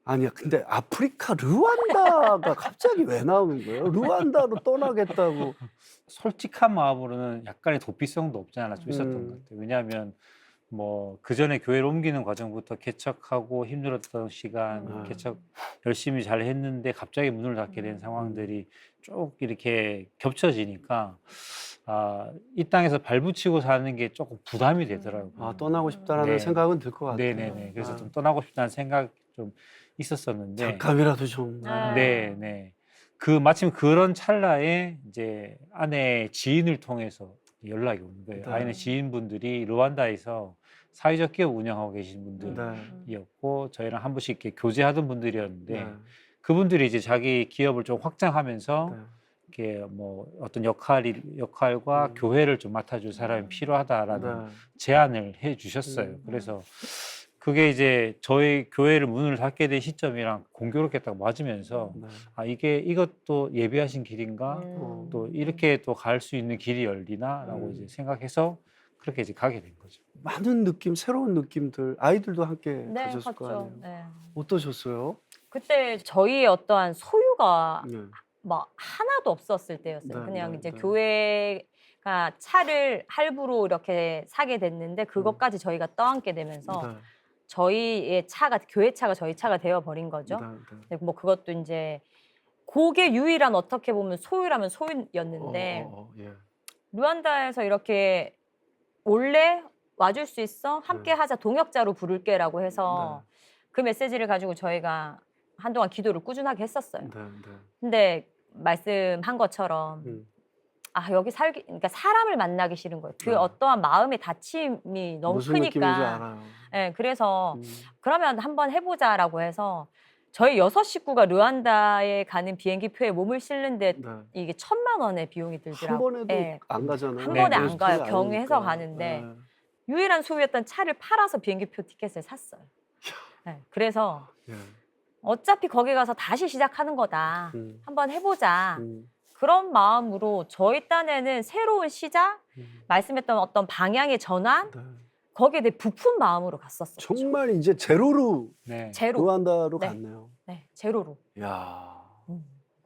아니야. 근데 아프리카 르완다가 갑자기 왜 나오는 거예요? 르완다로 떠나겠다고. 솔직한 마음으로는 약간의 도피성도 없지 않아 좀 있었던 것 같아요. 왜냐하면 뭐 그전에 교회를 옮기는 과정부터 개척하고 힘들었던 시간, 개척 열심히 잘 했는데 갑자기 문을 닫게 된 상황들이 쭉 이렇게 겹쳐지니까 이 땅에서 발붙이고 사는 게 조금 부담이 되더라고요. 아, 떠나고 싶다라는 네. 생각은 들 것 같아요. 네네네. 그래서 아, 좀 떠나고 싶다는 생각이 좀 있었었는데, 잠깐이라도 좀. 네네. 마침 그런 찰나에 이제 아내 지인을 통해서 연락이 오는 거예요. 네. 아내 지인분들이 르완다에서 사회적 기업 운영하고 계신 네. 분들이었고 저희랑 한 번씩 이렇게 교제하던 분들이었는데 네. 그분들이 이제 자기 기업을 좀 확장하면서 네. 이렇게 뭐 어떤 역할과 교회를 좀 맡아줄 사람이 필요하다라는 네. 제안을 해 주셨어요. 그래서 그게 이제 저희 교회를 문을 닫게 된 시점이랑 공교롭게 딱 맞으면서 네. 이것도 예비하신 길인가? 또 이렇게 또 갈 수 있는 길이 열리나라고 이제 생각해서 그렇게 이제 가게 된 거죠. 많은 느낌, 새로운 느낌들, 아이들도 함께 네, 가졌을 거 갔죠. 아니에요. 네. 어떠셨어요? 그때 저희의 어떠한 소유가 네. 막 하나도 없었을 때였어요. 네, 그냥 네, 이제 네. 교회가 차를 할부로 이렇게 사게 됐는데 그것까지 저희가 떠안게 되면서 네. 저희의 차가 교회 차가 저희 차가 되어 버린 거죠. 네, 네. 근데 뭐 그것도 이제 그게 유일한 어떻게 보면 소유라면 소유였는데 예. 루안다에서 이렇게 올래 와줄 수 있어? 함께 하자 동역자로 부를게라고 해서 그 메시지를 가지고 저희가 한동안 기도를 꾸준하게 했었어요. 네, 네. 근데 말씀한 것처럼 여기 그러니까 사람을 만나기 싫은 거예요. 그 네. 어떠한 마음의 다침이 너무 무슨 느낌인지 크니까. 알아요. 네, 그래서 음. 그러면 한번 해보자라고 해서 저희 6식구가 르완다에 가는 비행기 표에 몸을 실는데 네. 이게 1,000만 원의 비용이 한 들더라고요. 번에도 네. 안 가잖아요. 한 번에 안 모스크바 가요. 아니니까. 경유해서 가는데 유일한 소유였던 차를 팔아서 비행기표 티켓을 샀어요. 네, 그래서 예. 어차피 거기 가서 다시 시작하는 거다. 한번 해보자. 그런 마음으로 저희 딴에는 새로운 시작, 말씀했던 어떤 방향의 전환, 네. 거기에 대해 부푼 마음으로 갔었어요. 정말 이제 제로로 네. 제로. 루안다로 네. 갔네요. 네, 제로로. 야, 음.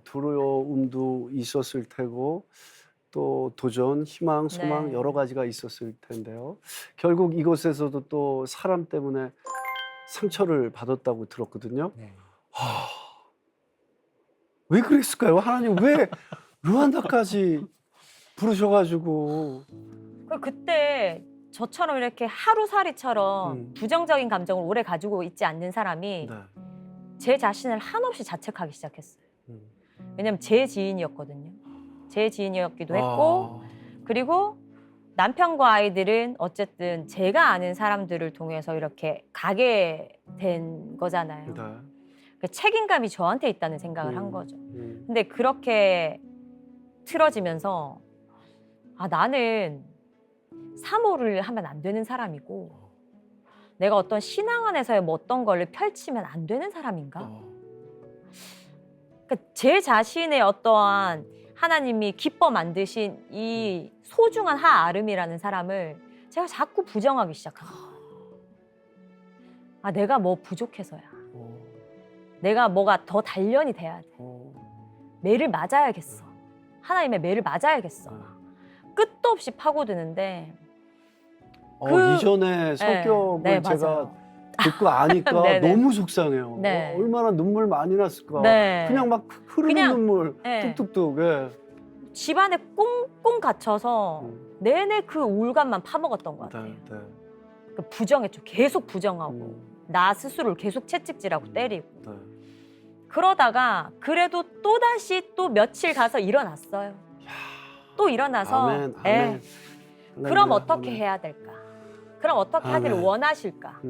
두려움도 있었을 테고 또 도전, 희망, 소망 네. 여러 가지가 있었을 텐데요. 결국 이곳에서도 또 사람 때문에 상처를 받았다고 들었거든요. 네. 왜 그랬을까요? 하나님 왜 루안다까지 부르셔가지고. 그때 저처럼 이렇게 하루살이처럼 부정적인 감정을 오래 가지고 있지 않는 사람이 네. 제 자신을 한없이 자책하기 시작했어요. 왜냐면 제 지인이었거든요. 제 지인이었기도 했고 그리고 남편과 아이들은 어쨌든 제가 아는 사람들을 통해서 이렇게 가게 된 거잖아요. 네. 그러니까 책임감이 저한테 있다는 생각을 한 거죠. 음. 근데 그렇게 틀어지면서 나는 사모를 하면 안 되는 사람이고 내가 어떤 신앙 안에서의 뭐 어떤 걸 펼치면 안 되는 사람인가? 그러니까 제 자신의 어떠한 하나님이 기뻐 만드신 이 소중한 하아름이라는 사람을 제가 자꾸 부정하기 시작합니다. 내가 뭐 부족해서야. 내가 뭐가 더 단련이 돼야 돼. 매를 맞아야겠어. 하나님의 매를 맞아야겠어. 끝도 없이 파고드는데 이전에 성격을 네, 제가 맞아요. 듣고 아니까 네네. 너무 속상해요. 네. 얼마나 눈물 많이 났을까. 네. 그냥 막 흐르는 그냥, 눈물 네. 뚝뚝뚝. 예. 집안에 꽁꽁 갇혀서 내내 그 우울감만 파먹었던 것 같아요. 네, 네. 그러니까 부정했죠. 계속 부정하고 나 스스로를 계속 채찍질하고 때리고. 네. 그러다가 그래도 또다시 또 며칠 가서 일어났어요. 또 일어나서 아멘, 예, 아멘. 그럼 할렐루야, 어떻게 아멘. 해야 될까? 그럼 어떻게 하기를 아멘. 원하실까?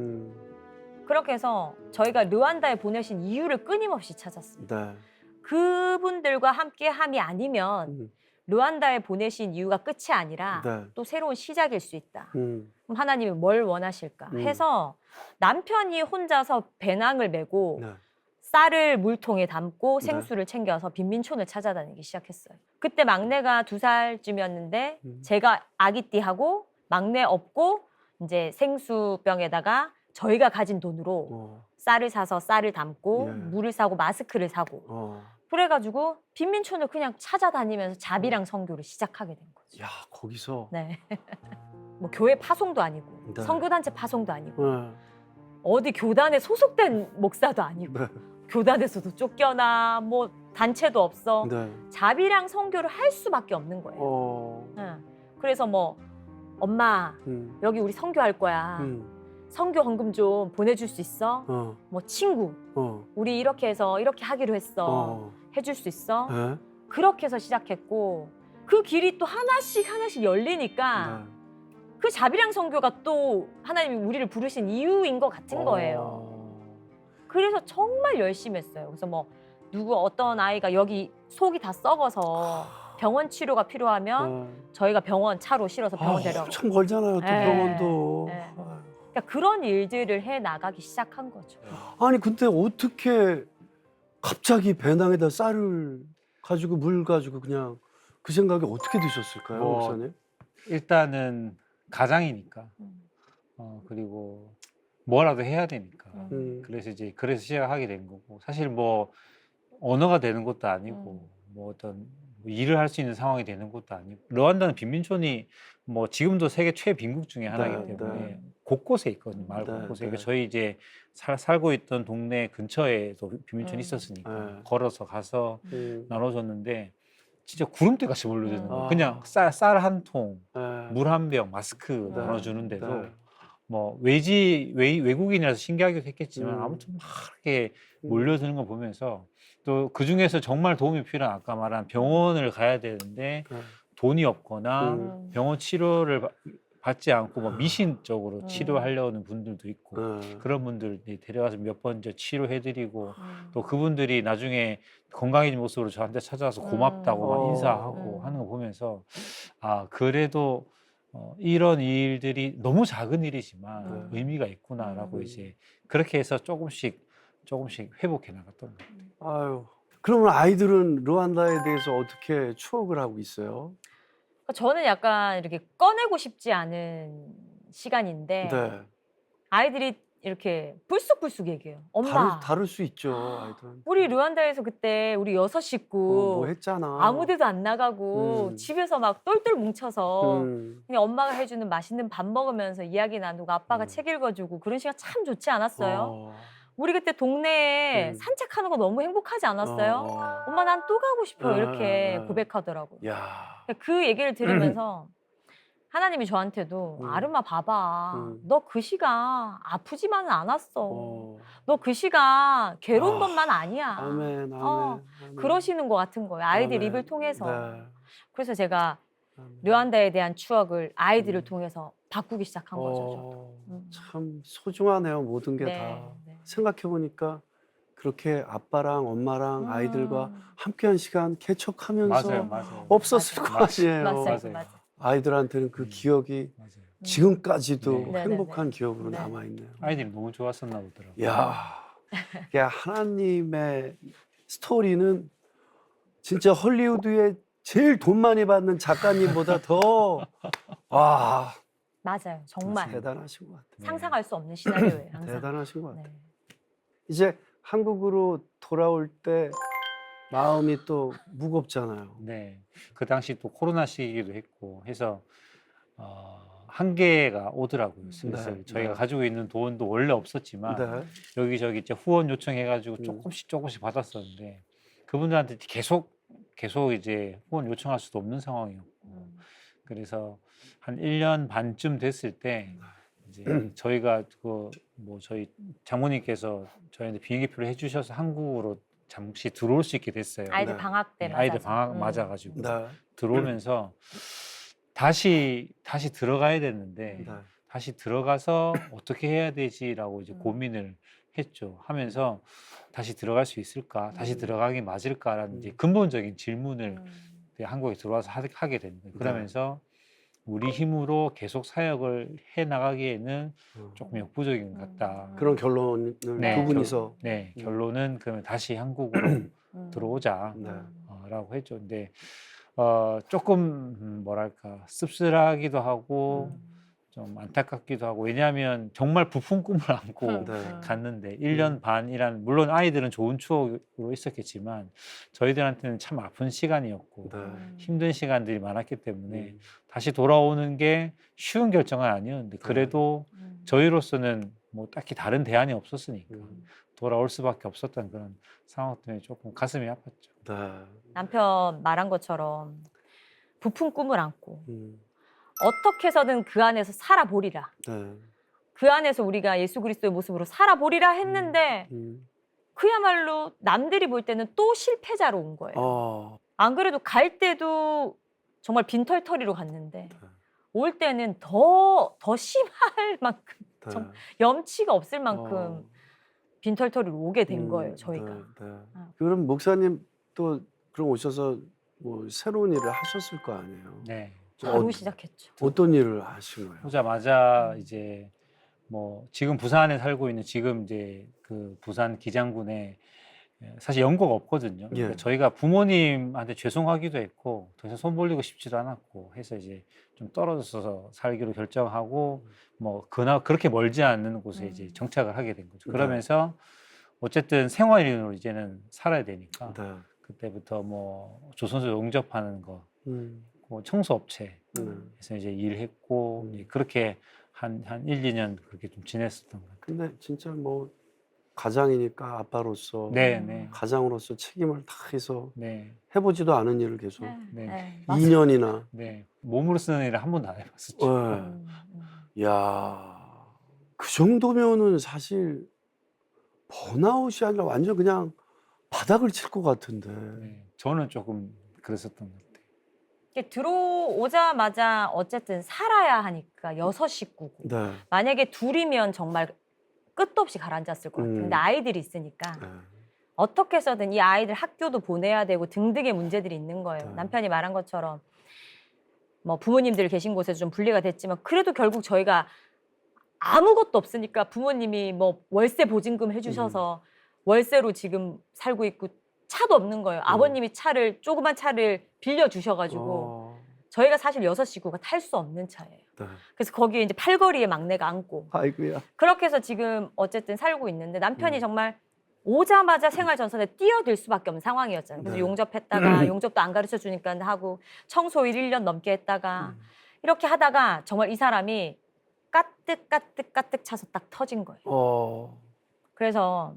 그렇게 해서 저희가 르완다에 보내신 이유를 끊임없이 찾았습니다. 네. 그분들과 함께함이 아니면 르완다에 보내신 이유가 끝이 아니라 네. 또 새로운 시작일 수 있다. 음. 그럼 하나님이 뭘 원하실까? 해서 남편이 혼자서 배낭을 메고 네. 쌀을 물통에 담고 네. 생수를 챙겨서 빈민촌을 찾아다니기 시작했어요. 그때 막내가 2살쯤이었는데 제가 아기띠하고 막내 업고 이제 생수병에다가 저희가 가진 돈으로 쌀을 사서 쌀을 담고 예. 물을 사고 마스크를 사고 어. 그래가지고 빈민촌을 그냥 찾아다니면서 자비랑 선교를 시작하게 된 거죠. 야, 거기서. 네. 뭐 교회 파송도 아니고 네. 선교단체 파송도 아니고 네. 어디 교단에 소속된 목사도 아니고 네. 교단에서도 쫓겨나 뭐 단체도 없어. 네. 자비랑 선교를 할 수밖에 없는 거예요. 어. 응. 그래서 뭐 엄마 여기 우리 선교할 거야. 선교 헌금 좀 보내줄 수 있어? 어. 뭐 친구 어. 우리 이렇게 해서 이렇게 하기로 했어. 어. 해줄 수 있어? 네. 그렇게 해서 시작했고 그 길이 또 하나씩 열리니까 네. 그 자비랑 선교가 또 하나님이 우리를 부르신 이유인 것 같은 거예요. 그래서 정말 열심히 했어요. 그래서 뭐 누구 어떤 아이가 여기 속이 다 썩어서 병원 치료가 필요하면 저희가 병원 차로 실어서 병원 데려가고 엄청 걸잖아요, 또 네. 병원도. 네. 그러니까 그런 일들을 해 나가기 시작한 거죠. 아니, 근데 어떻게 갑자기 배낭에다 쌀을 가지고 물 가지고 그냥 그 생각이 어떻게 드셨을까요, 뭐, 목사님? 일단은 가장이니까 그리고 뭐라도 해야 되니까 그래서 시작하게 된 거고 사실 뭐 언어가 되는 것도 아니고 뭐 어떤 일을 할 수 있는 상황이 되는 것도 아니고 르완다는 빈민촌이 뭐 지금도 세계 최빈국 중에 하나이기 네, 때문에 네. 곳곳에 있거든요. 마을 네, 곳곳에. 네. 그러니까 저희 이제 살고 있던 동네 근처에도 빈민촌이 있었으니까 네. 걸어서 가서 음. 나눠줬는데 진짜 구름대 같이 몰려드는 거예요. 아. 그냥 쌀 한 통, 네. 물 한 병, 마스크 네. 나눠주는데도 네. 뭐 외국인이라서 신기하기도 했겠지만 아무튼 막 이렇게 몰려드는 거 보면서 또 그 중에서 정말 도움이 필요한 아까 말한 병원을 가야 되는데 네. 돈이 없거나 음. 병원 치료를 받지 않고 뭐 미신적으로 치료하려는 분들도 있고 네. 그런 분들 데려가서 몇 번 치료해드리고 또 그분들이 나중에 건강해진 모습으로 저한테 찾아와서 고맙다고 막 인사하고 하는 거 보면서 아 그래도 이런 일들이 너무 작은 일이지만 의미가 있구나라고 이제 그렇게 해서 조금씩 회복해 나갔던 것 같아요. 아유. 그러면 아이들은 르완다에 대해서 어떻게 추억을 하고 있어요? 저는 약간 이렇게 꺼내고 싶지 않은 시간인데 네. 아이들이 이렇게 불쑥불쑥 얘기해요. 엄마, 다를 수 있죠, 아이들은. 우리 르완다에서 그때 우리 6 식구 뭐 했잖아. 아무 데도 안 나가고 집에서 막 똘똘 뭉쳐서 그냥 엄마가 해주는 맛있는 밥 먹으면서 이야기 나누고 아빠가 책 읽어주고 그런 시간 참 좋지 않았어요? 우리 그때 동네에 산책하는 거 너무 행복하지 않았어요? 엄마 난 또 가고 싶어 이렇게 고백하더라고요. 야. 그 얘기를 들으면서 하나님이 저한테도 아름아 봐봐. 너 그 시가 아프지만은 않았어. 너 그 시가 괴로운 것만 아니야. 아멘, 아멘. 어, 아멘. 그러시는 것 같은 거예요. 아이들 아멘. 입을 통해서. 네. 그래서 제가 아멘. 르완다에 대한 추억을 아이들을 통해서 바꾸기 시작한 거죠. 저도. 참 소중하네요, 모든 게 네, 다. 네. 생각해보니까 그렇게 아빠랑 엄마랑 아이들과 함께한 시간 개척하면서 맞아요. 없었을 거 아니에요. 맞아요. 아이들한테는 그 기억이 맞아요. 지금까지도 네. 행복한 기억으로 네. 남아있네요. 아이들이 너무 좋았었나 보더라고요. 야, 하나님의 스토리는 진짜 헐리우드에 제일 돈 많이 받는 작가님보다 더, 와, 맞아요. 정말 대단하신 것 같아요. 상상할 수 없는 시나리오예요. 항상. 대단하신 것 같아요. 네. 이제 한국으로 돌아올 때 마음이 또 무겁잖아요. 네. 그 당시 또 코로나 시기이기도 했고 해서 한계가 오더라고요. 슬슬 네, 저희가 네. 가지고 있는 돈도 원래 없었지만 네. 여기저기 이제 후원 요청해가지고 조금씩 받았었는데 그분들한테 계속 이제 후원 요청할 수도 없는 상황이었고 그래서 한 1년 반쯤 됐을 때 이제 저희가 저희 장모님께서 저희한테 비행기표를 해주셔서 한국으로 잠시 들어올 수 있게 됐어요. 아이들 네. 방학 때 네, 맞아서. 아이들 방학 맞아가지고 네. 들어오면서 다시 들어가야 되는데 네. 다시 들어가서 어떻게 해야 되지라고 이제 고민을 했죠. 하면서 다시 들어갈 수 있을까? 다시 들어가기 맞을까라는 이제 근본적인 질문을 한국에 들어와서 하게 된 거예요. 그러면서 우리 힘으로 계속 사역을 해 나가기에는 조금 역부족인 것 같다. 그런 결론을 네, 두 분이서. 네, 결론은 그러면 다시 한국으로 들어오자. 네. 라고 했죠. 근데 조금 뭐랄까 씁쓸하기도 하고 좀 안타깝기도 하고 왜냐하면 정말 부푼 꿈을 안고 네. 갔는데 1년 반이란 물론 아이들은 좋은 추억으로 있었겠지만 저희들한테는 참 아픈 시간이었고 네. 힘든 시간들이 많았기 때문에 음. 다시 돌아오는 게 쉬운 결정은 아니었는데 그래도 저희로서는 뭐 딱히 다른 대안이 없었으니까 돌아올 수밖에 없었던 그런 상황 때문에 조금 가슴이 아팠죠. 네. 남편 말한 것처럼 부푼 꿈을 안고 음. 어떻게 해서든 그 안에서 살아보리라. 네. 그 안에서 우리가 예수 그리스도의 모습으로 살아보리라 했는데 그야말로 남들이 볼 때는 또 실패자로 온 거예요. 어. 안 그래도 갈 때도 정말 빈털터리로 갔는데 올 때는 더 심할 만큼 네. 정- 염치가 없을 만큼 어. 빈털터리로 오게 된 거예요, 네, 저희가. 네. 어. 그럼 목사님 또 그럼 오셔서 뭐 새로운 일을 하셨을 거 아니에요? 네. 바로 시작했죠. 어떤 일을 하신 거예요? 오자마자 이제 뭐 지금 부산에 살고 있는 지금 이제 그 부산 기장군에 사실 연고가 없거든요. 예. 그러니까 저희가 부모님한테 죄송하기도 했고 더 이상 손 벌리고 싶지도 않았고 해서 이제 좀 떨어져서 살기로 결정하고 뭐 그렇게 멀지 않는 곳에 이제 정착을 하게 된 거죠. 네. 그러면서 어쨌든 생활인으로 이제는 살아야 되니까 네. 그때부터 뭐 조선소 용접하는 거, 뭐 청소업체에서 이제 일했고 이제 그렇게 한 1, 2년 그렇게 좀 지냈었던 것 같아요. 근데 진짜 뭐 가장이니까 아빠로서 네, 네. 가장으로서 책임을 다 해서 네. 해보지도 않은 일을 계속 네. 맞아요. 2년이나. 네. 몸으로 쓰는 일을 한 번도 안 해봤었죠. 야, 그 정도면은 사실 번아웃이 아니라 완전 그냥 바닥을 칠 것 같은데. 네. 저는 조금 그랬었던 것 같아요. 이게 들어오자마자 어쨌든 살아야 하니까 6 식구고 네. 만약에 둘이면 정말 끝도 없이 가라앉았을 것 같아요. 근데 아이들이 있으니까 네. 어떻게 해서든 이 아이들 학교도 보내야 되고 등등의 문제들이 있는 거예요. 네. 남편이 말한 것처럼 뭐 부모님들 계신 곳에서 좀 분리가 됐지만 그래도 결국 저희가 아무것도 없으니까 부모님이 뭐 월세 보증금 해주셔서 월세로 지금 살고 있고 차도 없는 거예요. 아버님이 조그만 차를 빌려주셔가지고 저희가 사실 6 식구가 탈 수 없는 차예요. 네. 그래서 거기에 이제 팔걸이에 막내가 앉고 아이고야. 그렇게 해서 지금 어쨌든 살고 있는데 남편이 정말 오자마자 생활 전선에 뛰어들 수밖에 없는 상황이었잖아요. 그래서 네. 용접했다가 용접도 안 가르쳐 주니까 하고 청소일 1년 넘게 했다가 이렇게 하다가 정말 이 사람이 까뜩 차서 딱 터진 거예요. 그래서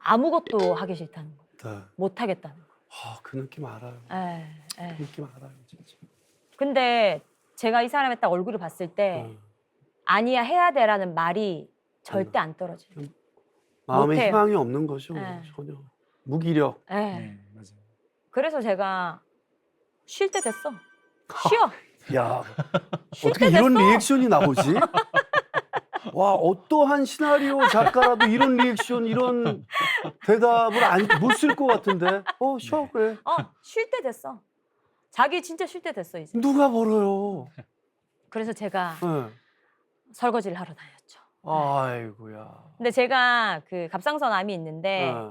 아무것도 하기 싫다는 거예요. 네. 못 하겠다는 거예요. 그 느낌 알아요. 예. 그 느낌 알아요, 진짜. 근데 제가 이 사람의 딱 얼굴을 봤을 때 아니야 해야 돼라는 말이 절대 안 떨어져요. 마음에 못해요. 희망이 없는 거죠, 네. 전혀. 무기력. 예. 네, 맞아요. 그래서 제가 쉴 때 됐어. 쉬어. 야, 쉴 어떻게 때 이런 됐어. 리액션이 나오지? 와, 어떠한 시나리오 작가라도 이런 리액션, 이런 대답을 못 쓸 것 같은데. 쉬어, 그래. 쉴 때 됐어. 자기 진짜 쉴 때 됐어 이제. 누가 벌어요? 그래서 제가 네. 설거지를 하러 다녔죠. 아이고야. 근데 제가 그 갑상선암이 있는데 네.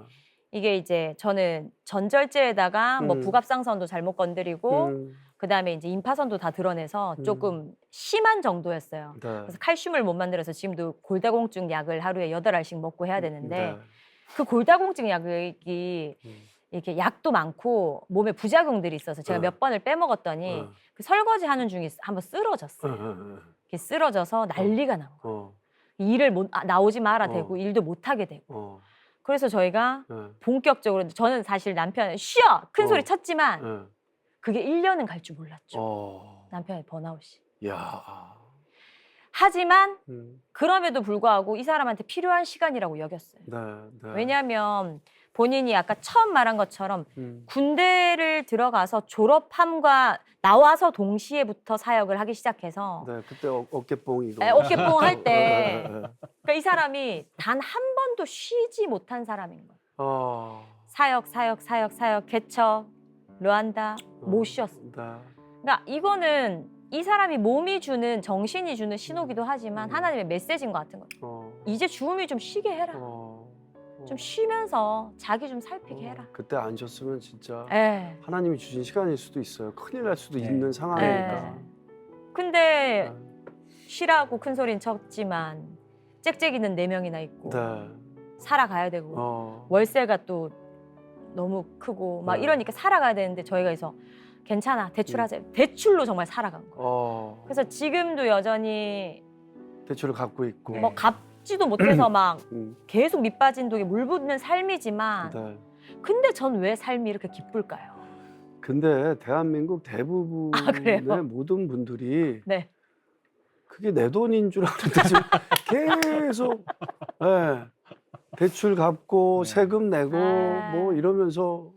이게 이제 저는 전절제에다가 뭐 부갑상선도 잘못 건드리고 그다음에 이제 임파선도 다 드러내서 조금 심한 정도였어요. 네. 그래서 칼슘을 못 만들어서 지금도 골다공증 약을 하루에 8알씩 먹고 해야 되는데 네. 그 골다공증 약이 이렇게 약도 많고 몸에 부작용들이 있어서 제가 몇 번을 빼먹었더니 그 설거지 하는 중에 한번 쓰러졌어요. 이렇게 쓰러져서 난리가 난 거예요. 일을 나오지 마라 되고 일도 못 하게 되고. 그래서 저희가 본격적으로 저는 사실 남편 쉬어 큰 소리 쳤지만 그게 1년은 갈 줄 몰랐죠. 남편의 번아웃이. 야. 하지만 그럼에도 불구하고 이 사람한테 필요한 시간이라고 여겼어요. 네, 네. 왜냐하면 본인이 아까 처음 말한 것처럼 군대를 들어가서 졸업함과 나와서 동시에부터 사역을 하기 시작해서 네, 그때 어깨뽕이고. 어깨뽕 할 때 그러니까 이 사람이 단 한 번도 쉬지 못한 사람인 거예요. 사역, 개척, 르완다 못 쉬었어. 네. 그러니까 이거는 이 사람이 몸이 주는 정신이 주는 신호기도 하지만 하나님의 메시지인 것 같은 거예요. 이제 죽음이 좀 쉬게 해라. 좀 쉬면서 자기 좀 살피게 해라. 그때 안 쉬었으면 진짜 예. 하나님이 주신 시간일 수도 있어요. 큰일 날 수도 네. 있는 상황이니까. 근데 쉬라고 큰 소리는 쳤지만 짹짹이는 4명이나 있고 네. 살아가야 되고 어. 월세가 또 너무 크고 막 네. 이러니까 살아가야 되는데 저희가 그래서 괜찮아 대출하자 대출로 정말 살아간 거예요. 어. 그래서 지금도 여전히 대출을 갖고 있고. 뭐 갚지도 못해서 막 음. 계속 밑빠진 독에 물 붓는 삶이지만 네. 근데 전 왜 삶이 이렇게 기쁠까요? 근데 대한민국 아, 그래요? 대부분의 모든 분들이 네. 그게 내 돈인 줄 아는데 지금 계속 예, 대출 갚고 네. 세금 내고 네. 뭐 이러면서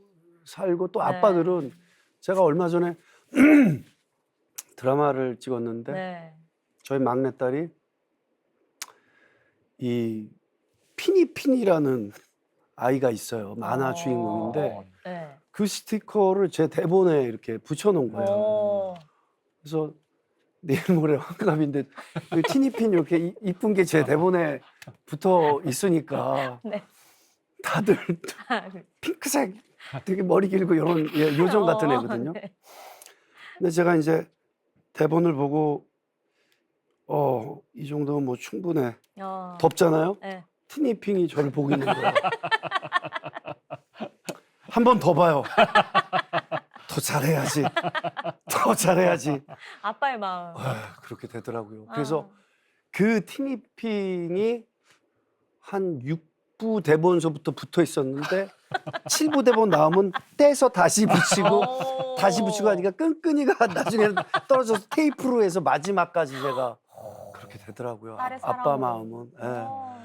살고 또 네. 아빠들은 제가 얼마 전에 드라마를 찍었는데 네. 저희 막내딸이 이 피니피니라는 아이가 있어요. 만화 주인공인데 네. 그 스티커를 제 대본에 이렇게 붙여놓은 거예요. 어. 그래서 내일 모레 환갑인데 그 티니핀 이렇게 이쁜 게 제 대본에 붙어 있으니까 네. 다들 핑크색 되게 머리 길고 이런 요정 같은 애거든요. 네. 근데 제가 이제 대본을 보고 이 정도면 뭐 충분해. 덥잖아요. 네. 티니핑이 저를 보고 있는 거예요. 한 번 더 봐요. 더 잘해야지. 더 잘해야지. 아빠의 마음. 그렇게 되더라고요. 그래서 아. 그 티니핑이 한 6부 대본서부터 붙어 있었는데 7부 대본 나오면 떼서 다시 붙이고 다시 붙이고 하니까 끈끈이가 나중에는 떨어져서 테이프로 해서 마지막까지 제가 그렇게 되더라고요. 딸의 아빠 사랑으로. 마음은. 예. 어.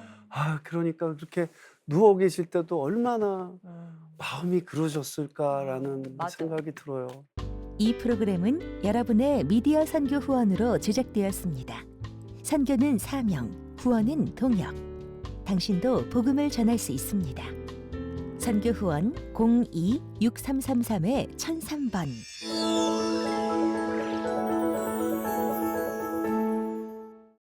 그러니까 그렇게 누워 계실 때도 얼마나 음. 마음이 그러셨을까라는 맞아. 생각이 들어요. 이 프로그램은 여러분의 미디어 선교 후원으로 제작되었습니다. 선교는 사명, 후원은 동역. 당신도 복음을 전할 수 있습니다. 선교 후원 02-6333-1003번